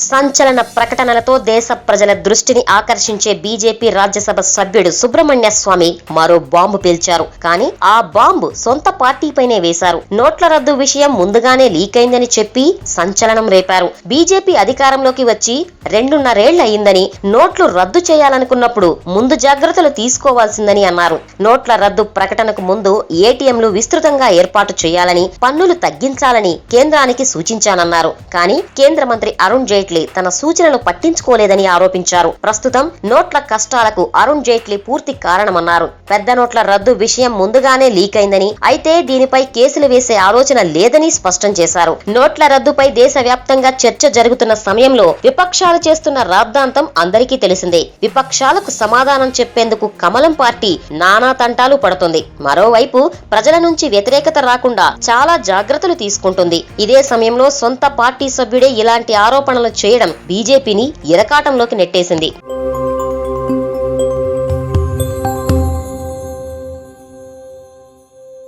సంచలన ప్రకటనలతో దేశ ప్రజల దృష్టిని ఆకర్షించే బీజేపీ రాజ్యసభ సభ్యుడు సుబ్రహ్మణ్య స్వామి మరో బాంబు పేల్చారు. కానీ ఆ బాంబు సొంత పార్టీపైనే వేశారు. నోట్ల రద్దు విషయం ముందుగానే లీక్ అయిందని చెప్పి సంచలనం రేపారు. బీజేపీ అధికారంలోకి వచ్చి 2.5 ఏళ్లు అయిందని, నోట్లు రద్దు చేయాలనుకున్నప్పుడు ముందు జాగ్రత్తలు తీసుకోవాల్సిందని అన్నారు. నోట్ల రద్దు ప్రకటనకు ముందు ఏటీఎంలు విస్తృతంగా ఏర్పాటు చేయాలని, పన్నులు తగ్గించాలని కేంద్రానికి సూచించానన్నారు. కానీ కేంద్ర మంత్రి అరుణ్ జైట్లీ తన సూచనలు పట్టించుకోలేదని ఆరోపించారు. ప్రస్తుతం నోట్ల కష్టాలకు అరుణ్ జైట్లీ పూర్తి కారణమన్నారు. పెద్ద నోట్ల రద్దు విషయం ముందుగానే లీక్ అయిందని, అయితే దీనిపై కేసులు వేసే ఆలోచన లేదని స్పష్టం చేశారు. నోట్ల రద్దుపై దేశవ్యాప్తంగా చర్చ జరుగుతున్న సమయంలో విపక్షాలు చేస్తున్న రాద్ధాంతం అందరికీ తెలిసిందే. విపక్షాలకు సమాధానం చెప్పేందుకు కమలం పార్టీ నానా తంటాలు పడుతుంది. మరోవైపు ప్రజల నుంచి వ్యతిరేకత రాకుండా చాలా జాగ్రత్తలు తీసుకుంటుంది. ఇదే సమయంలో సొంత పార్టీ సభ్యుడే ఇలాంటి ఆరోపణలు చేయడం బీజేపీని ఇరకాటంలోకి నెట్టేసింది.